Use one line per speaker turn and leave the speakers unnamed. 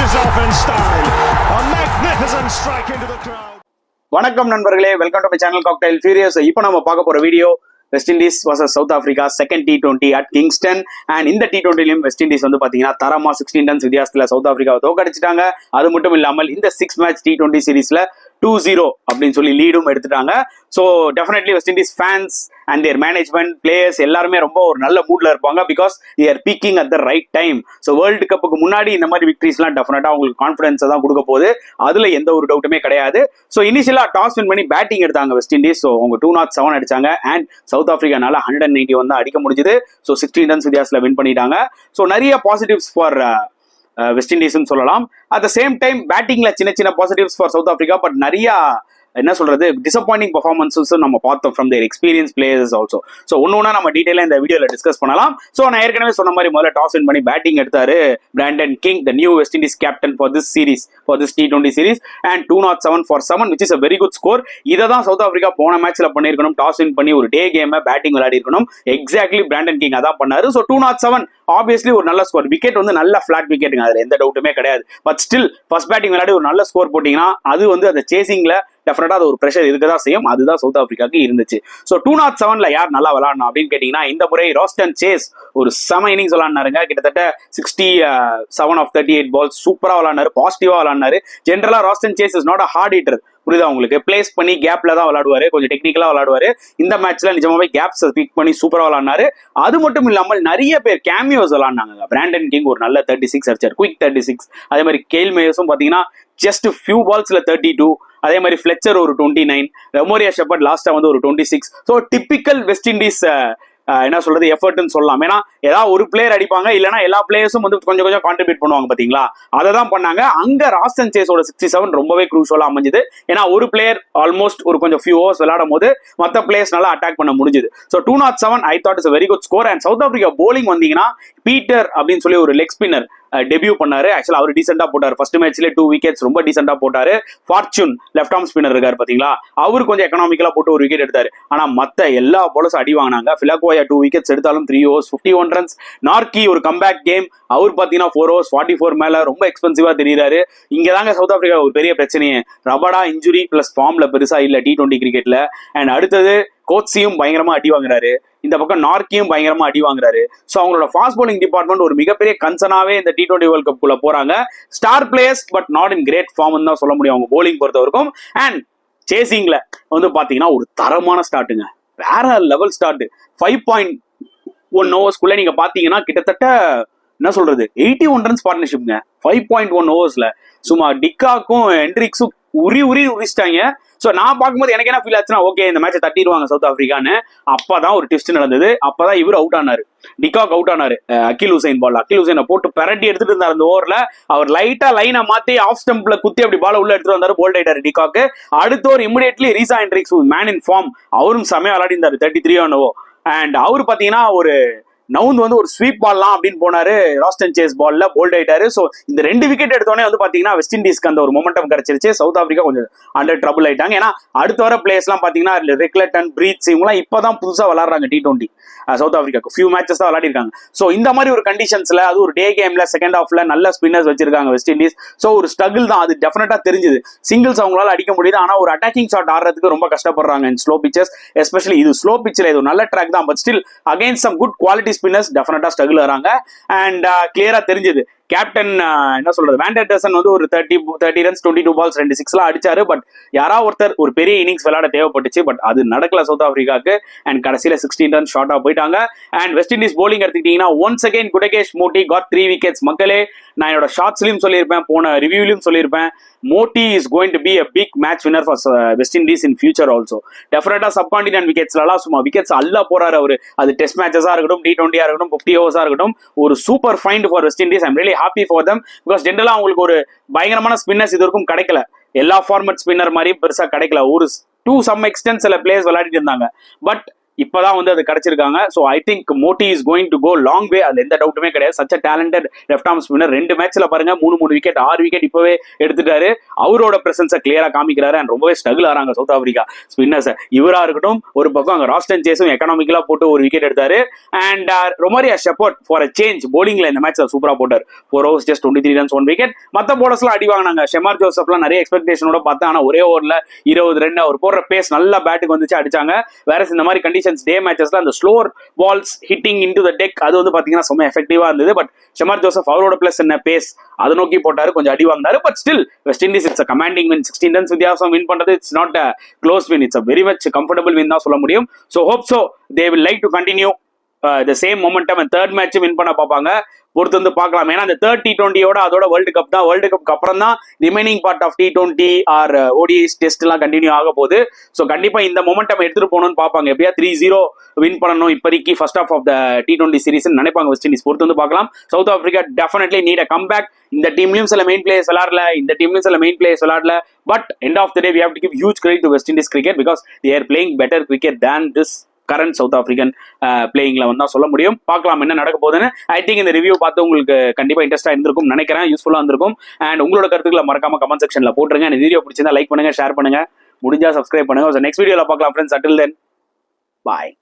finishes off in style. A magnificent strike into the crowd.
வணக்கம் நண்பர்களே, welcome to my channel cocktail furious. இப்போ நம்ம பார்க்க போற video west Indies vs south Africa second T20 at Kingston. And இந்த T20லயும் west Indies வந்து பாத்தீங்கன்னா தரமா 16 ரன்ஸ் வித்தியாசத்துல சவுத் ஆப்பிரிக்காவை தோக்கடிச்சிட்டாங்க. அது மட்டும் இல்லாமல் இந்த 6 மேட்ச் T20 சீரீஸ்ல 2-0 அப்படின்னு சொல்லி லீடும் எடுத்துட்டாங்க. So definitely West Indies fans and their management players எல்லாருமே ரொம்ப ஒரு நல்ல மூட்ல இருப்பாங்க. Because they're peaking at the right time. So world கப்புக்கு முன்னாடி இந்த மாதிரி விக்டரிஸ்லாம் டெஃபினட்டா உங்களுக்கு கான்ஃபிடன்ஸை தான் கொடுக்க போகுது. அதுல எந்த ஒரு டவுட்டுமே கிடையாது. ஸோ இனிஷியலா டாஸ் வின் பண்ணி பேட்டிங் எடுத்தாங்க வெஸ்ட் இண்டீஸ். ஸோ அவங்க 207 அடிச்சாங்க. அண்ட் சவுத் ஆப்பிரிக்கானால 191 தான் அடிக்க முடிஞ்சது. ஸோ 16 ரன்ஸ் வித்தியாசத்துல வின் பண்ணிட்டாங்க. ஸோ நிறைய பாசிட்டிவ்ஸ் ஃபார் வெஸ்ட் இண்டீஸ்னு சொல்லலாம். அட் த சேம் டைம் பேட்டிங்ல சின்ன சின்ன positives for south Africa. But நிறைய என்ன சொல்றது டிசப்பாயிண்டிங் பர்ஃபார்மன்ஸஸ் நம்ம பார்த்தோம் from their experience players also. So ஒன்னொன்னா நம்ம டீடைலா இந்த வீடியோல டிஸ்கஸ் பண்ணலாம். ஸோ நான் ஏற்கனவே சொன்ன மாதிரி முதல்ல டாஸ் வின் பண்ணி பேட்டிங் எடுத்தாரு Brandon king, the new west Indies captain for this series, for this T20 series. And 207 for 7 which is a very good score. இதை தான் சவுத் ஆப்பிரிக்கா போன மேட்ச்ல பண்ணிருக்கணும். டாஸ் வின் பண்ணி ஒரு டே கேம் பேட்டிங் விளையாடி இருக்கணும். எக்ஸாக்ட்லி பிராண்டன் கிங் அதான் பண்ணாரு. ஸோ 207 ஆப்வியஸ்லி ஒரு நல்ல ஸ்கோர். விக்கெட் வந்து நல்ல பிளாட் விக்கெட்டுங்க, அதுல எந்த டவுட்டுமே கிடையாது. பட் ஸ்டில் ஃபர்ஸ்ட் பேட்டிங் விளையாடி ஒரு நல்ல ஸ்கோர் போட்டீங்கன்னா அது வந்து அந்த சேசிங்ல டெஃபினட்டா அது ஒரு பிரஷர் இருக்கதான் செய்யும். அதுதான் சவுத் ஆப்பிரிக்காக்கு இருந்துச்சு. ஸோ 207ல யார் நல்லா விளையாடணும் அப்படின்னு கேட்டீங்கன்னா இந்த முறை ராஸ்டன் சேஸ் ஒரு செம இன்னிங்ஸ் விளையாடினாருங்க. கிட்டத்தட்ட 67 of 38 பால்ஸ் சூப்பரா விளையாடினாரு, பாசிட்டிவா விளையாடினாரு. ஜென்ரலா Roston says is not a heart hitter, புரியுதா உங்களுக்கு? பிளேஸ் பண்ணி கேப்ல தான் விளையாடுவாரு, கொஞ்சம் டெக்னிக்கலா விளையாடுவாரு. இந்த மேட்ச்ல நிஜமாவே கேப்ஸ் பிக் பண்ணி சூப்பரா விளையாடினாரு. அது மட்டும் இல்லாமல் நிறைய பேர் கேமியோஸ் விளையாடினாங்க. பிராண்டன் கிங் ஒரு நல்ல 36 அடிச்சார், குயிக் 36. அதே மாதிரி கேல் மேயர்ஸும் பாத்தீங்கன்னா ஜஸ்ட் ஃபியூ பால்ஸ்ல 32. அதே மாதிரி ஃபிளெச்சர் ஒரு 29, ரெமோரியா ஷெப்பர்ட் லாஸ்டா வந்து ஒரு 26. ஸோ டிப்பிக்கல் வெஸ்ட் இண்டீஸ் என்ன சொல்றது எஃபர்ட்னு சொல்லலாம். ஏன்னா ஏதாவது ஒரு பிளேயர் அடிப்பாங்க, இல்லைன்னா எல்லா பிளேயர்ஸும் வந்து கொஞ்சம் கொஞ்சம் கான்ட்ரிபியூட் பண்ணுவாங்க. பாத்தீங்களா, அதை தான் பண்ணாங்க. அங்க ராஸ்டன் சேஸோட 67 ரொம்பவே க்ரூஷியலா அமைஞ்சது. ஏன்னா ஒரு பிளேயர் ஆல்மோஸ்ட் ஒரு கொஞ்சம் ஃபியூ ஓவர்ஸ் விளையாடும் போது மற்ற பிளேயர்ஸ் நல்லா அட்டாக் பண்ண முடிஞ்சது. So 207 I thought is a very good score. And South Africa bowling வந்தீங்கன்னா பீட்டர் அப்படின்னு சொல்லி ஒரு லெக் ஸ்பின்னர் டெபியூ பண்ணாரு. ஆக்சுவலா அவர் டீசெண்டா போட்டாரு. ஃபர்ஸ்ட் மேட்ச்ல 2 விக்கெட்ஸ் ரொம்ப டீசெண்டா போட்டாரு. ஃபார்ச்சூன் லெஃப்ட் ஆர்ம் ஸ்பின்னர் இருக்காரு பாத்தீங்களா, அவரு கொஞ்சம் எக்கனாமிக்கலா போட்டு ஒரு விக்கெட் எடுத்தாரு. ஆனா மத்த எல்லா போலர்ஸ் அடி வாங்கினாங்க. பிலகோயா 2 விக்கெட்ஸ் எடுத்தாலும் 3 overs 51 runs. நார்கி ஒரு கம்பேக் கேம், அவர் பாத்தீங்கன்னா 4 overs 44 மேல ரொம்ப எக்ஸ்பென்சிவா தெரியுறாரு. இங்கதாங்க சவுத் ஆப்பிரிக்கா ஒரு பெரிய பிரச்சனையே. ரபடா இன்ஜுரி பிளஸ் ஃபார்ம்ல பெருசா இல்ல T20 கிரிக்கெட்ல. அண்ட் அடுத்தது கோட்ஸியும் பயங்கரமா அடி வாங்குறாரு, இந்த பக்கம் நார்க்கியும் பயங்கரமா அடி வாங்குறாரு. ஸோ அவங்களோட ஃபாஸ்ட் பவுலிங் டிபார்ட்மெண்ட் ஒரு மிகப்பெரிய கன்சர்னாவே இந்த T20 வேர்ல்ட் கப் குள்ள போறாங்க. Star players but not in great form தான் சொல்ல முடியும் அவங்க போலிங் பொறுத்த வரைக்கும். அண்ட் சேசிங்ல வந்து பாத்தீங்கன்னா ஒரு தரமான ஸ்டார்ட்டுங்க, வேற லெவல் ஸ்டார்ட். 5.1 ஓவர்ஸ்க்குள்ள நீங்க பாத்தீங்கன்னா கிட்டத்தட்ட என்ன சொல்றது 81 ரன்ஸ் பார்ட்னர்ஷிப்ங்க 5.1 ஓவர்ஸ்ல. சும்மா டிக்காக்கும் ஹென்ட்ரிக்ஸும் உரிச்சிட்டாங்க. ஸோ நான் பார்க்கும்போது எனக்கு என்ன ஃபீல் ஆச்சுன்னா, ஓகே இந்த மேட்சை தட்டிடுவாங்க சவுத் ஆப்பிரிக்கான்னு. அப்பதான் ஒரு ட்விஸ்ட் நடந்தது. அப்பதான் இவர் அவுட் ஆனாரு, டிகாக் அவுட் ஆனாரு. அகில் ஹுசைன் பால், அகில் ஹுசைனை போட்டு பெரட்டி எடுத்துட்டு இருந்தார் அந்த ஓவர்ல. அவர் லைட்டா லைனை மாத்தி ஆஃப் ஸ்டம்ப்ல குத்தி அப்படி பால உள்ள எடுத்துட்டு வந்தாரு, போல்ட் ஆயிட்டாரு டிகாக். அடுத்த ஒரு immediately Reeza Hendricks man in form, அவரும் செமையா விளையாடி இருந்தாரு 33 on 0. அண்ட் அவரு பாத்தீங்கன்னா ஒரு நவுந்து வந்து ஒரு ஸ்வீப் பால்லாம் அப்படின்னு போனாரு, ராஸ்டன் சேஸ் பால்ல போல்ட் ஆயிட்டாரு. ஸோ இந்த 2 விக்கெட் எடுத்தோடனே வந்து பாத்தீங்கன்னா வெஸ்ட் இண்டீஸ்க்கு அந்த ஒரு மொமெண்டம் கிடைச்சிருச்சு. சவுத் ஆப்பிரிக்கா கொஞ்சம் அண்டர் ட்ரபிள் ஆயிட்டாங்க. ஏன்னா அடுத்த வர பிளேயர்ஸ் எல்லாம் பாத்தீங்கன்னா ரெக்லட்டன், பிரீத்ஸ் இவங்கலாம் இப்பதான் புதுசா விளாடுறாங்க T20 சவுத் ஆப்பிரிக்காக்கு. ஃபியூ மேட்சஸ் தான் விளையாடி இருக்காங்க. ஸோ இந்த மாதிரி ஒரு கண்டிஷன்ஸ்ல அது ஒரு டே கேம்ல செகண்ட் ஹாஃப்ல நல்ல ஸ்பின்னர்ஸ் வச்சிருக்காங்க வெஸ்ட் இண்டீஸ். ஸோ ஒரு ஸ்ட்ரகிள் தான், அது டெஃபினட்டா தெரிஞ்சது. சிங்கிள்ஸ் அவங்களால அடிக்க முடியுது, ஆனா ஒரு அட்டாக்கிங் ஷாட் ஆடுறதுக்கு ரொம்ப கஷ்டப்படுறாங்க இன் ஸ்லோ பிச்சஸ். எஸ்பெஷலி இது ஸ்லோ பிச்சில் இது ஒரு நல்ல ட்ராக் தான். But still against some good quality spinners டெஃபினட்டா ஸ்ட்ரகிள் வராங்க. அண்ட் கிளியரா தெரிஞ்சது கேப்டன் என்ன சொல்றது வேண்டர்டர்சன் வந்து ஒரு 30 ரன்ஸ் 22 பால்ஸ் 2 6 அடிச்சாரு. பட் யாரா ஒருத்தர் ஒரு பெரிய இன்னிங்ஸ் விளையாட தேவைப்பட்டுச்சு. பட் அது நடக்கல சவுத் ஆப்பிரிக்காக்கு. அண்ட் கடைசியில 16 ரன்ஸ் ஷார்ட்டா போயிட்டாங்க. அண்ட் வெஸ்ட் இண்டீஸ் போலிங் எடுத்துக்கிட்டீங்கன்னா once again Gudakesh Motie got 3 wickets. மக்களே நான் என்னோட ஷார்ட்ஸ்லயும் சொல்லியிருப்பேன், போன ரிவ்யூலயும் சொல்லியிருப்பேன், Motie is going to be a big match winner for West Indies in future also. டெஃபினட்டா சப்கான்டினென்ட் விக்கெட்ஸ்லாம் சும்மா விக்கெட்ஸ் அல்ல போறாரு அவரு. அது டெஸ்ட் மேட்சஸா இருக்கட்டும், T20 இருக்கட்டும், 50 overs இருக்கட்டும், ஒரு super find for west Indies. I'm really happy for them because ஜென்ரலா அவங்களுக்கு ஒரு பயங்கரமான ஸ்பின்னர்ஸ் இது வரைக்கும் கிடைக்கல. எல்லா ஃபார்மட் ஸ்பின்னர் மாதிரி பெருசா கிடைக்கல. ஒரு டு சம் எக்ஸ்டென்ட் சில பிளேயர்ஸ் விளையாடிட்டு இருந்தாங்க. பட் இப்பதான் வந்து அது கிடைச்சிருக்காங்க. So I think Motie is going to go long way, அதுல எந்த டவுட்டுமே கிடையாது. Such a talented left arm spinner. 2 மேட்ச்ல பாருங்க 3 விக்கெட் 6 விக்கெட் இப்பவே எடுத்துட்டாரு. அவரோட பிரசன்ஸை கிளியரா காமிக்கிறாரு. அண்ட் ரொம்பவே ஸ்ட்ரகிள் ஆறாங்க சவுத் ஆப்பிரிக்கா ஸ்பின்னர்ஸ். இவரா இருக்கட்டும், ஒரு பக்கம் அங்க ராஸ்டன் சேஸும் எக்கனாமிக்கலா போட்டு ஒரு விக்கெட் எடுத்தாரு. And Romario Shepherd for a change போலிங்ல இந்த மேட்ச்ல சூப்பரா போட்டார். 4 overs just 23 runs 1 wicket. மத்த போலர்ஸ்லாம் அடி வாங்கினாங்க. ஷெமார் ஜோசப்லாம் நிறைய எக்ஸ்பெக்டேஷனோட பார்த்தா, ஆனா ஒரே ஓவர்ல 20 ரன் அவர் போடுற பேஸ் நல்லா பேட்டுக்கு வந்துச்சு, அடிச்சாங்க. வேற இந்த மாதிரி கண்டிஷன்ஸ் டே மேட்சஸ்ல அந்த slower balls hitting into the deck அது வந்து பாத்தீங்கன்னா செம்ம எஃபெக்டிவா இருந்தது. பட் ஷெமார் ஜோசப் அவரோட பிளஸ் என்ன பேஸ் அதை நோக்கி போட்டாரு, கொஞ்சம் அடி வாங்கினாரு. But still West Indies it's commanding win. 16 runs வித்தியாசம் வின் பண்றது it's not a close win, it's a very much comfortable win தான் சொல்ல முடியும். So hope so they will like to continue the same momentum. Third match win பண்ண பார்ப்பாங்க, பொறுத்து வந்து பார்க்கலாம். ஏன்னா அந்த தேர்ட் T20யோட அதோட வேர்ல்டு கப் தான். வேர்ல்டு கப்க்கு அப்புறம் தான் remaining part of T20 or ODIs test எல்லாம் கண்டினியூ ஆக போகுது. ஸோ கண்டிப்பா இந்த மொமெண்டம் எடுத்துட்டு போகணும்னு பார்ப்பாங்க. எப்படியா 3-0 வின் பண்ணணும் இப்போதைக்கு first of the T20 series நினைப்பாங்க வெஸ்ட் இண்டீஸ். பொறுத்து வந்து பார்க்கலாம். South Africa definitely need a comeback. இந்த டீம்லயும் சில மெயின் பிளேயர்ஸ் விளையாடல, இந்த டீம்லயும் சில மெயின் பிளேயர்ஸ் விளையாடல. But end of the day we have to give huge credit to West Indies cricket because they are playing better cricket than this current South African பிளேயிங்ல வந்தா சொல்ல முடியும். பார்க்கலாம் என்ன நடக்க போகுதுன்னு. ஐ திங்க் இந்த ரிவ்யூ பார்த்து உங்களுக்கு கண்டிப்பா இன்ட்ரெஸ்டா இருந்திருக்கும் நினைக்கிறேன், யூஸ்ஃபுல்லா இருந்திருக்கும். அண்ட் உங்களோட கருத்துக்களை மறக்காம கமெண்ட் செக்ஷன்ல போட்டுருங்க. இந்த வீடியோ பிடிச்சிருந்தா லைக் பண்ணுங்க, ஷேர் பண்ணுங்க, முடிஞ்சா சப்ஸ்கிரைப் பண்ணுங்க. நெக்ஸ்ட் வீடியோல பார்க்கலாம் ஃப்ரெண்ட்ஸ். அட்டில் தென் பாய்.